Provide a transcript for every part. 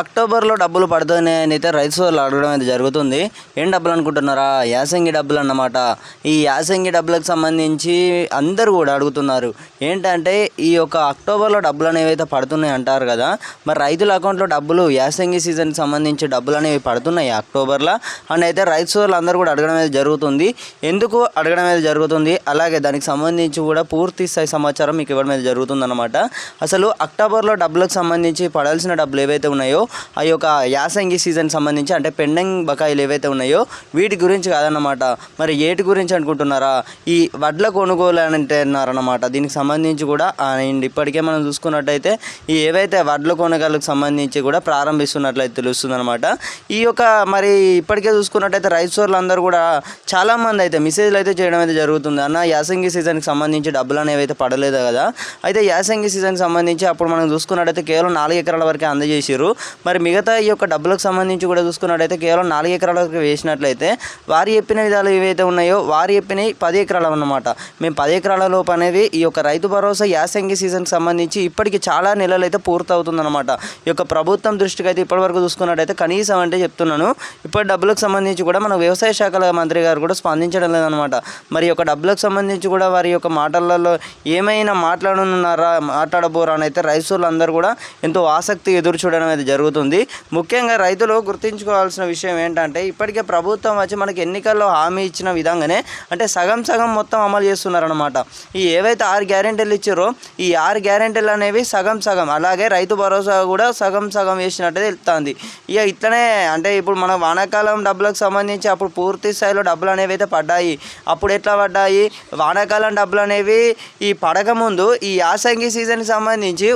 అక్టోబర్లో డబ్బులు పడుతున్నాయని అయితే రైతు సోదరులు అడగడం అయితే జరుగుతుంది. ఏం డబ్బులు అనుకుంటున్నారా? యాసంగి డబ్బులు అన్నమాట. ఈ యాసంగి డబ్బులకు సంబంధించి అందరూ కూడా అడుగుతున్నారు. ఏంటంటే ఈ యొక్క అక్టోబర్లో డబ్బులు అనేవి అయితే పడుతున్నాయి అంటారు కదా, మరి రైతుల అకౌంట్లో డబ్బులు యాసంగి సీజన్కి సంబంధించి డబ్బులు అనేవి పడుతున్నాయి అక్టోబర్లో అని అయితే రైతు సోదరులు అందరూ కూడా అడగడం అయితే జరుగుతుంది. ఎందుకు అడగడం అయితే జరుగుతుంది, అలాగే దానికి సంబంధించి కూడా పూర్తి స్థాయి సమాచారం మీకు ఇవ్వడం అయితే జరుగుతుంది అన్నమాట. అసలు అక్టోబర్లో డబ్బులకు సంబంధించి పడాల్సిన డబ్బులు ఏవైతే ఉన్నాయో ఆ యొక్క యాసంగి సీజన్ సంబంధించి అంటే పెండింగ్ బకాయిలు ఏవైతే ఉన్నాయో వీటి గురించి కాదన్నమాట. మరి ఏటి గురించి అనుకుంటున్నారా? ఈ వడ్ల కొనుగోలు అని అంటున్నారన్నమాట. దీనికి సంబంధించి కూడా ఇప్పటికే మనం చూసుకున్నట్టయితే ఈ ఏవైతే వడ్ల కొనుగోలుకు సంబంధించి కూడా ప్రారంభిస్తున్నట్లయితే తెలుస్తుంది అనమాట. ఈ యొక్క మరి ఇప్పటికే చూసుకున్నట్టయితే రైతు సోదరులు అందరూ కూడా చాలామంది అయితే మెసేజ్లు అయితే చేయడం అయితే జరుగుతుంది. అన్న యాసంగి సీజన్కి సంబంధించి డబ్బులు అనేవి అయితే పడలేదు కదా, అయితే యాసంగి సీజన్కి సంబంధించి అప్పుడు మనం చూసుకున్నట్టయితే కేవలం 4 ఎకరాల వరకే అందజేసి మరి మిగతా ఈ యొక్క డబ్బులకు సంబంధించి కూడా చూసుకున్నట్టయితే కేవలం 4 ఎకరాల వరకు వేసినట్లయితే వారు చెప్పిన విధాలు ఏవైతే ఉన్నాయో వారు చెప్పినవి 10 ఎకరాలు అన్నమాట. మేము 10 ఎకరాల లోపు అనేది ఈ యొక్క రైతు భరోసా యాసంగి సీజన్కి సంబంధించి ఇప్పటికి చాలా నెలలు అయితే పూర్తవుతుందన్నమాట. ఈ యొక్క ప్రభుత్వం దృష్టికి అయితే ఇప్పటివరకు చూసుకున్నట్టయితే కనీసం అంటే చెప్తున్నాను ఇప్పటి డబ్బులకు సంబంధించి కూడా మన వ్యవసాయ శాఖల మంత్రి గారు కూడా స్పందించడం లేదనమాట. మరి యొక్క డబ్బులకు సంబంధించి కూడా వారి యొక్క మాటలలో ఏమైనా మాట్లాడబోరా అని అయితే రైతులు అందరూ కూడా ఎంతో ఆసక్తి ఎదురు చూడడం అయితే జరుగుతుంది. ముఖ్యంగా రైతులు గుర్తుంచుకోవాల్సిన విషయం ఏంటంటే ఇప్పటికే ప్రభుత్వం వచ్చి మనకి ఎన్నికల్లో హామీ ఇచ్చిన విధంగానే అంటే సగం మొత్తం అమలు చేస్తున్నారనమాట. ఈ ఏవైతే 6 గ్యారెంటీలు ఇచ్చారో ఈ 6 గ్యారెంటీలు అనేవి సగం అలాగే రైతు భరోసా కూడా సగం వేసినట్టే తెలుస్తుంది. ఇక ఇట్లనే అంటే ఇప్పుడు మన వానాకాలం డబ్బులకు సంబంధించి అప్పుడు పూర్తి స్థాయిలో డబ్బులు అనేవి అయితే పడ్డాయి. అప్పుడు ఎట్లా పడ్డాయి? వానాకాలం డబ్బులు అనేవి ఈ పడక ముందు ఈ యాసంగి సీజన్కి సంబంధించి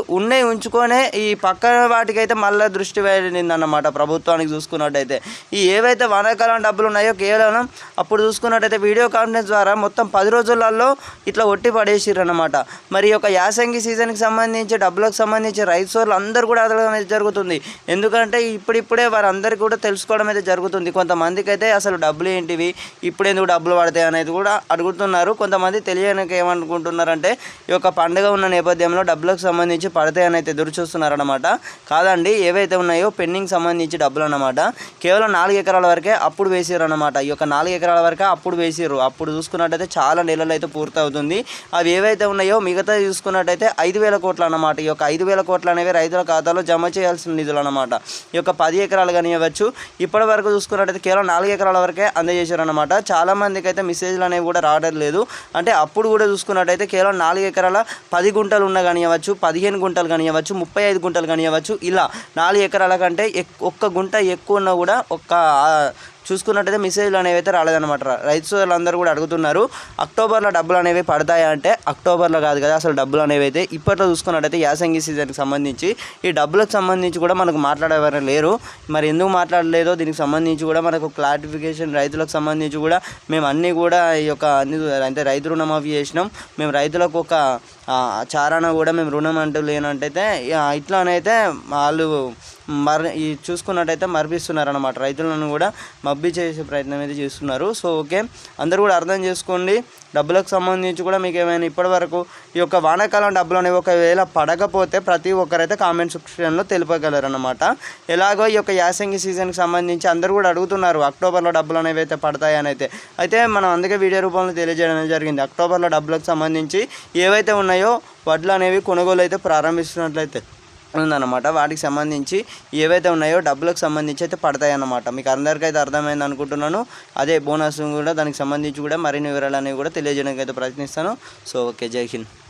ఉంచుకొనే ఈ పక్కన వాటికైతే మళ్ళీ దృష్టి వెళ్ళిందన్నమాట ప్రభుత్వానికి. చూసుకున్నట్టయితే ఈ ఏవైతే వానాకాలం డబ్బులు ఉన్నాయో కేవలం అప్పుడు చూసుకున్నట్టయితే వీడియో కాన్ఫరెన్స్ ద్వారా మొత్తం 10 రోజులలో ఇట్లా ఒట్టి పడేసిర్రు అన్నమాట. మరి యొక్క యాసంగి సీజన్కి సంబంధించి డబ్బులకు సంబంధించి రైతు సోదరులు అందరూ కూడా అడగడం అయితే జరుగుతుంది. ఎందుకంటే ఇప్పుడిప్పుడే వారందరికీ కూడా తెలుసుకోవడం అయితే జరుగుతుంది. కొంతమందికి అయితే అసలు డబ్బులు ఏంటివి, ఇప్పుడు ఎందుకు డబ్బులు పడతాయి అనేది కూడా అడుగుతున్నారు. కొంతమంది తెలియడానికి ఏమనుకుంటున్నారంటే ఈ యొక్క పండుగ ఉన్న నేపథ్యంలో డబ్బులకు సంబంధించి పడతాయని అయితే ఎదురు చూస్తున్నారన్నమాట. కాదండి, ఏవైతే ఉన్నాయో పెండింగ్ సంబంధించి డబ్బులు అన్నమాట కేవలం 4 ఎకరాల వరకే అప్పుడు వేసారు అన్నమాట. ఈ యొక్క 4 ఎకరాల వరకే అప్పుడు వేసారు. అప్పుడు చూసుకున్నట్టయితే చాలా నెలలు అయితే పూర్తవుతుంది. అవి ఏవైతే ఉన్నాయో మిగతా చూసుకున్నట్టయితే 5,000 కోట్లు అన్నమాట. ఈ యొక్క 5,000 కోట్లు అనేవి రైతుల ఖాతాలో జమ చేయాల్సిన నిధులు అన్నమాట. ఈ యొక్క 10 ఎకరాలు కానివ్వచ్చు ఇప్పటి వరకు చూసుకున్నట్టయితే కేవలం 4 ఎకరాల వరకే అందజేశారు అన్నమాట. చాలామందికి అయితే మెసేజ్లు అనేవి కూడా రావడం లేదు. అంటే అప్పుడు కూడా చూసుకున్నట్టయితే కేవలం 4 ఎకరాల 10 గుంటలు ఉన్న కానివ్వచ్చు, 15 గుంటలు కానివ్వచ్చు, 35 గుంటలు కానివ్వచ్చు, ఇలా 4 ఎకరాల కంటే 1 గుంట ఎక్కువ ఉన్నా కూడా చూసుకున్నట్టయితే మెసేజ్లు అనేవి అయితే రాలేదన్నమాట. రైతు సోదరులు అందరూ కూడా అడుగుతున్నారు అక్టోబర్లో డబ్బులు అనేవి పడతాయా అంటే అక్టోబర్లో కాదు కదా అసలు డబ్బులు అనేవి అయితే ఇప్పట్లో చూసుకున్నట్టయితే యాసంగి సీజన్కి సంబంధించి ఈ డబ్బులకు సంబంధించి కూడా మనకు మాట్లాడేవారు లేరు. మరి ఎందుకు మాట్లాడలేదో దీనికి సంబంధించి కూడా మనకు క్లారిఫికేషన్ రైతులకు సంబంధించి కూడా మేము అన్నీ కూడా ఈ యొక్క అంటే రైతు రుణమాఫీ చేసినాం, మేము రైతులకు ఒక చారాన కూడా మేము రుణం అంటూ లేనంటైతే ఇట్లానైతే వాళ్ళు ఈ చూసుకున్నట్టయితే మర్పిస్తున్నారన్నమాట. రైతులను కూడా మబ్బి చేసే ప్రయత్నం అయితే చేస్తున్నారు. సో ఓకే, అందరూ కూడా అర్థం చేసుకోండి. డబ్బులకు సంబంధించి కూడా మీకు ఏమైనా ఇప్పటివరకు ఈ యొక్క వానాకాలం డబ్బులు అనేవి ఒకవేళ పడకపోతే ప్రతి ఒక్కరైతే కామెంట్ సెక్షన్లో తెలుపగలరన్నమాట. ఎలాగో ఈ యొక్క యాసంగి సీజన్కి సంబంధించి అందరూ కూడా అడుగుతున్నారు అక్టోబర్లో డబ్బులు అనేవి అయితే పడతాయని అయితే మనం అందుకే వీడియో రూపంలో తెలియజేయడం జరిగింది. అక్టోబర్లో డబ్బులకు సంబంధించి ఏవైతే ఉన్నాయో వడ్లు అనేవి కొనుగోలు అయితే ప్రారంభిస్తున్నట్లయితే ఉందన్నమాట. వాటికి సంబంధించి ఏవైతే ఉన్నాయో డబ్బులకు సంబంధించి అయితే పడతాయన్నమాట. మీకు అందరికైతే అర్థమైంది అనుకుంటున్నాను. అదే బోనస్ కూడా దానికి సంబంధించి కూడా మరిన్ని వివరాలు అనేవి కూడా తెలియజేయడానికి అయితే ప్రయత్నిస్తాను. సో ఓకే, జై హింద్.